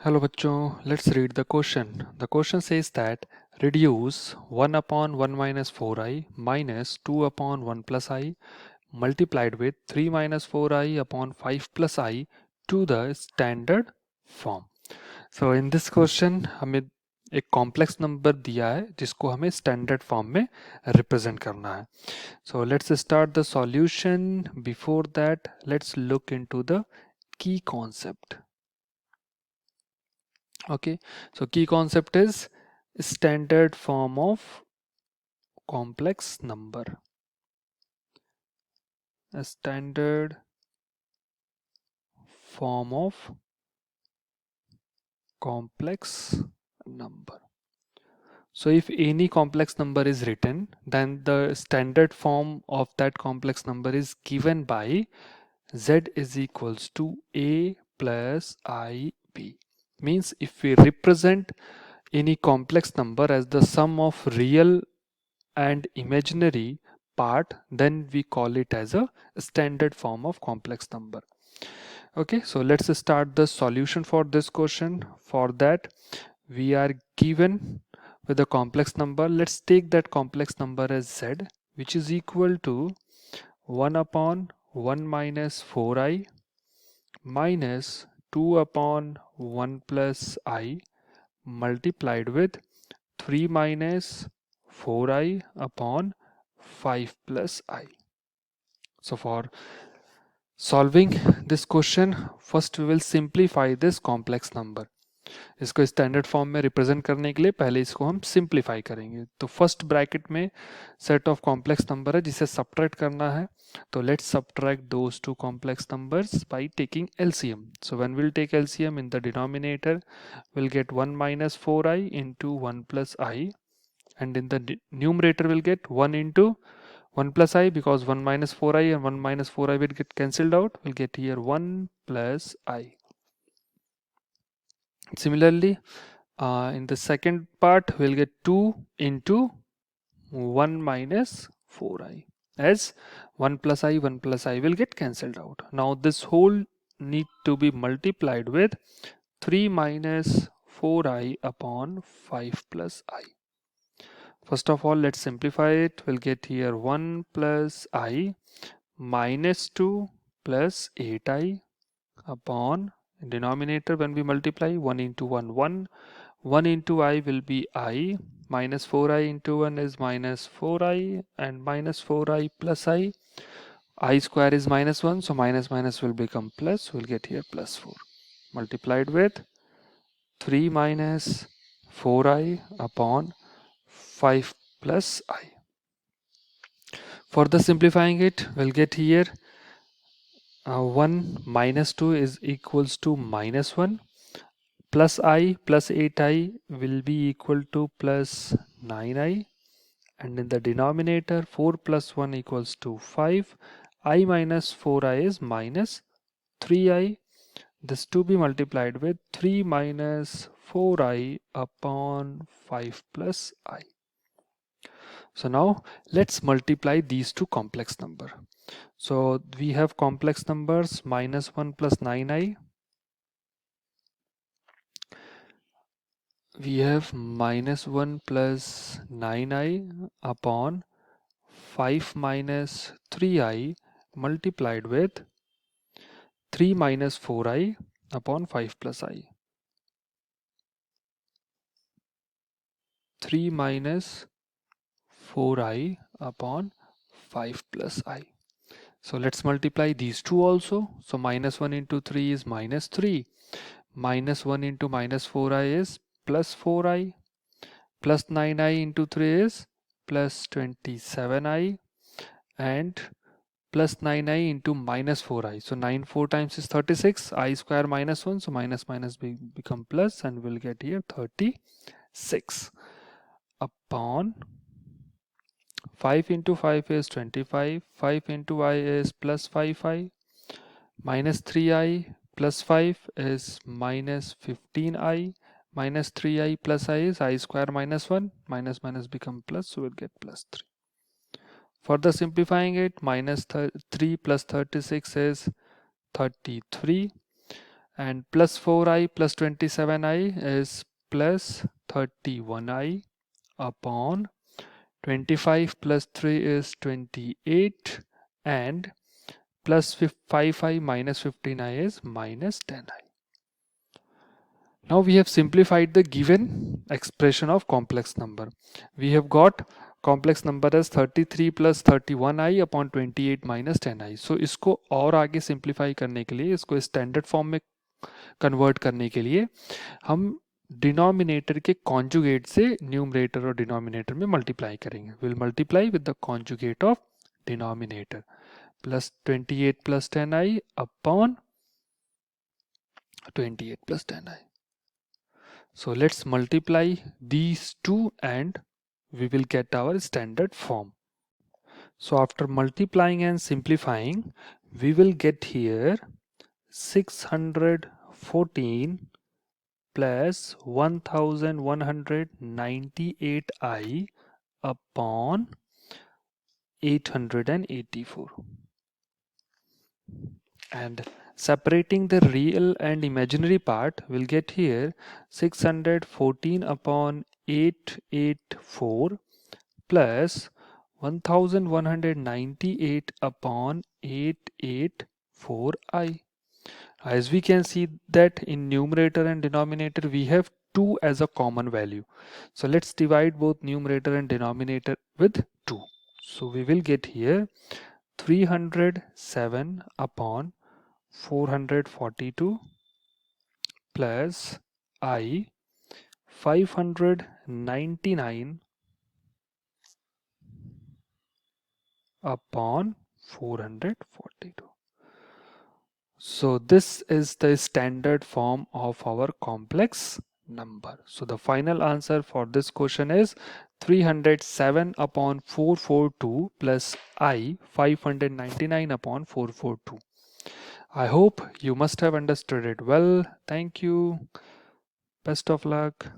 Hello bachcho, let's read the question. The question says that reduce 1 upon 1 minus 4i minus 2 upon 1 plus I multiplied with 3 minus 4i upon 5 plus I to the standard form. So in this question हमें एक complex number दिया है जिसको हमें standard form में represent करना है. So let's start the solution. Before that, let's look into the key concept. Okay, so key concept is standard form of complex number. A standard form of complex number. So if any complex number is written, then the standard form of that complex number is given by z is equals to a plus ib. Means if we represent any complex number as the sum of real and imaginary part, then we call it as a standard form of complex number. Okay, so let's start the solution for this question. For that, we are given with a complex number. Let's take that complex number as z, which is equal to 1 upon 1 minus 4i minus 2 upon 1 plus I multiplied with 3 minus 4i upon 5 plus I. So for solving this question, first we will simplify this complex number. इसको standard form में represent करने के लिए पहले इसको हम simplify करेंगे. तो फर्स्ट ब्रैकेट में सेट ऑफ कॉम्प्लेक्स नंबर है जिसे सब्ट्रैक्ट करना है. तो let's subtract those two complex numbers by taking LCM. So when will take LCM in the denominator will get 1 minus 4i into 1 plus I, and in the numerator will get 1 into 1 plus I, because 1 minus 4i and 1 minus 4i will get cancelled out. We'll get here 1 plus I. Similarly, in the second part we'll get 2 into 1 minus 4i, as 1 plus I will get cancelled out. Now this whole need to be multiplied with 3 minus 4i upon 5 plus I. First of all, let's simplify it. We'll get here 1 plus I minus 2 plus 8i upon denominator. When we multiply 1 into 1, 1 into I will be I, minus 4i into 1 is minus 4i, and minus 4i plus I square is minus 1, so minus minus will become plus. We'll get here plus 4 multiplied with 3 minus 4i upon 5 plus I. Further simplifying it, we'll get here 1 minus 2 is equals to minus 1, plus I plus 8i will be equal to plus 9i, and in the denominator 4 plus 1 equals to 5. I minus 4i is minus 3i. This to be multiplied with 3 minus 4i upon 5 plus I. So now let's multiply these two complex number. So we have complex numbers minus 1 plus 9i. We have minus 1 plus 9i upon 5 minus 3i multiplied with 3 minus 4i upon 5 plus I. 3 minus 4i upon 5 plus I. So let's multiply these two also. So minus 1 into 3 is minus 3. Minus 1 into minus 4i is plus 4i. Plus 9i into 3 is plus 27i. And plus 9i into minus 4i. So 9 4 times is 36. I square minus 1. So minus minus become plus, and we'll get here 36 upon 5 into 5 is 25. 5 into I is plus 5i. Minus 3i plus 5 is minus 15i. Minus 3i plus I is I square minus 1. Minus minus become plus, so we'll get plus 3. Further simplifying it, minus 3 plus 36 is 33. and plus 4i plus 27i is plus 31i upon 25 plus 3 is 28 and plus 5i minus 15i is minus 10i. Now we have simplified the given expression of complex number. We have got complex number as 33 plus 31i upon 28 minus 10i. So इसको और आगे simplify करने के लिए, इसको standard form में convert करने के लिए हम डिनोमिनेटर के कॉन्जुगेट से न्यूमरेटर और डिनोमिनेटर में मल्टीप्लाई करेंगे. Will multiply with the conjugate of denominator plus 28 plus 10i upon 28 plus 10i. So let's multiply these two and we will get our standard form. So after multiplying and simplifying, we will get here 614 plus 1198i upon 884, and separating the real and imaginary part, we'll get here 614 upon 884 plus 1198 upon 884i. As we can see that in numerator and denominator we have 2 as a common value. So let's divide both numerator and denominator with 2. So we will get here 307 upon 442 plus I 599 upon 442. So this is the standard form of our complex number. So the final answer for this question is 307 upon 442 plus I 599 upon 442. I hope you must have understood it well. Thank you. Best of luck.